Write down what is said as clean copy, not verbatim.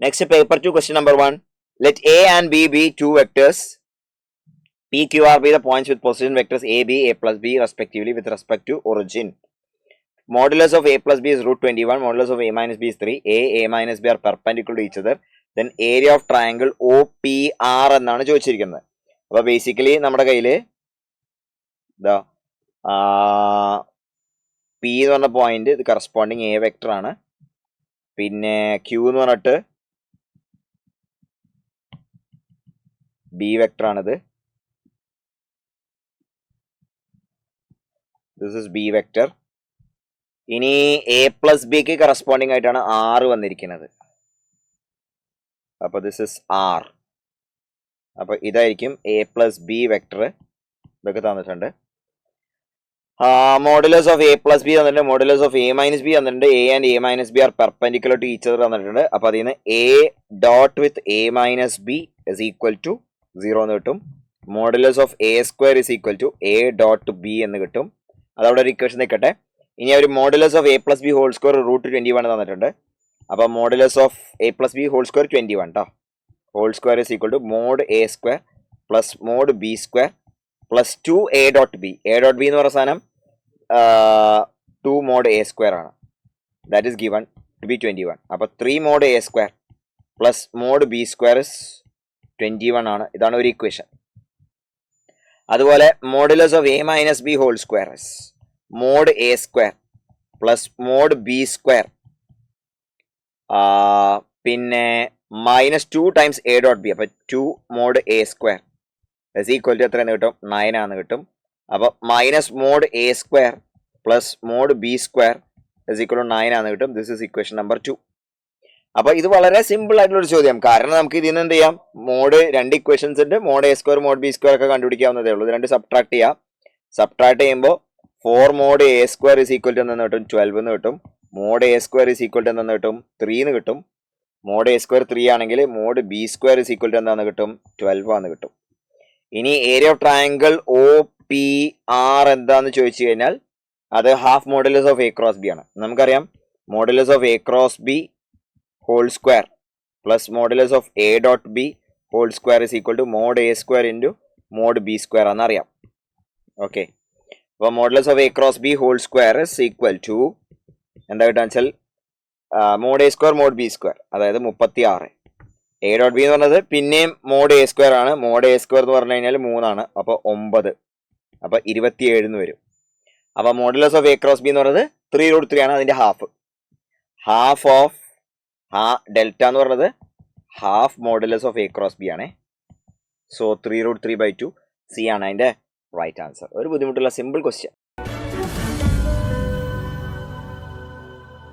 Next, paper 2, question number 1. Let A and B be two vectors. P, Q, R be the points with position vectors A, B, A plus B respectively with respect to origin. Modulus of A plus B is root 21. Modulus of A minus B is 3. A minus B are perpendicular to each other. Then area of triangle OPR എന്നാണ് ചോദിച്ചിരിക്കുന്നത്. അപ്പോൾ basically നമ്മുടെ കയ്യിൽ ഇതാ P എന്ന് പറഞ്ഞ point ഇത് corresponding A vector ആണ്. പിന്നെ ക്യൂ എന്ന് പറഞ്ഞിട്ട് ബി വെക്ടർ ആണിത്. This is B vector. ഇനി എ പ്ലസ് ബിക്ക് കറസ്പോണ്ടിങ് ആയിട്ടാണ് ആറ് വന്നിരിക്കുന്നത്. അപ്പൊ ദിസ് ഇസ് ആർ. അപ്പൊ ഇതായിരിക്കും എ പ്ലസ് ബി വെക്ടർ. ഇതൊക്കെ തന്നിട്ടുണ്ട്. Modulus of A plus B തന്നിട്ടുണ്ട്. Modulus of A minus B തന്നിട്ടുണ്ട്. A and A minus B are perpendicular to each other തന്നിട്ടുണ്ട്. അപ്പൊ അതിൽ നിന്ന് A dot with A minus B is equal to 0 എന്ന് കിട്ടും. Modulus of A square is equal to A dot B എന്ന് കിട്ടും. അതവിടെ ഒരു ഇക്വേഷൻ നിൽക്കട്ടെ. ഇനി ഒരു modulus of A plus B whole square root 21 തന്നിട്ടുണ്ട്. അപ്പോൾ modulus of A plus B whole square 21 കേട്ടോ. Whole square is equal to mod A square plus mod B square plus 2 A dot B. A dot B എന്ന് പറയുന്ന സാധനം 2 mod A square ആണ്. That is given to be 21. അപ്പോൾ 3 mod A square plus mod B square is 21 ആണ്. ഇതാണ് ഒരു equation. അതുപോലെ modulus of A minus B whole square is mod A square plus mod B square പിന്നെ minus 2 times A dot B. അപ്പോൾ 2 mod A square is equal to എത്രയെന്ന് കിട്ടും? 9 ആണെന്ന് കിട്ടും. അപ്പോൾ minus mod A square plus mod B square is equal to 9 ആണെന്ന് കിട്ടും. This is equation number 2. അപ്പോൾ ഇത് വളരെ സിമ്പിൾ ആയിട്ടുള്ള ഒരു ചോദ്യം. കാരണം നമുക്ക് ഇതിൽ നിന്ന് എന്ത് ചെയ്യാം? മോഡ് 2 ഇക്വേഷൻസ് ഉണ്ട്. Mod A square mod B square ഒക്കെ കണ്ടുപിടിക്കാവുന്നതേ ഉള്ളൂ. ഇത് 2 സബ്ട്രാക്ട് ചെയ്യാം. സബ്ട്രാക്ട് ചെയ്യുമ്പോൾ 4 mod A square is equal to എന്ന് കിട്ടും? 12 എന്ന് കിട്ടും. Mod A square is equal to എന്ന് കിട്ടും? 3 എന്ന് കിട്ടും. മോഡ് എ സ്ക്വയർ 3 ആണെങ്കിൽ mod B square is equal to എന്താന്ന് കിട്ടും? 12 ആണെന്ന് കിട്ടും. ഇനി area of triangle O P R എന്താന്ന് ചോദിച്ചു കഴിഞ്ഞാൽ അത് half modulus of A cross B ആണ്. നമുക്കറിയാം modulus of A cross B whole square plus modulus of A dot B whole square is equal to mod A square into mod B square ആണെന്നറിയാം. Okay. അപ്പോൾ modulus of A cross B whole square is equal to എന്താ കിട്ടാന്ന് വെച്ചാൽ mod A square mod B square, അതായത് 36. A dot B എന്ന് പറഞ്ഞത് പിന്നെയും mod A square ആണ്. മോഡ് എ സ്ക്വയർ എന്ന് പറഞ്ഞു കഴിഞ്ഞാൽ 3 ആണ്. അപ്പോൾ 9. അപ്പോൾ 27 എന്ന് വരും. അപ്പോൾ modulus of A cross B എന്ന് പറയുന്നത് 3√3 ആണ്. അതിൻ്റെ ഹാഫ് ഓഫ് ഡെൽറ്റ എന്ന് പറയുന്നത് half modulus of A cross B ആണ്. സോ 3√3/2 സി ആണ് അതിൻ്റെ റൈറ്റ് ആൻസർ. ഒരു ബുദ്ധിമുട്ടുള്ള സിമ്പിൾ ക്വസ്റ്റ്യൻ.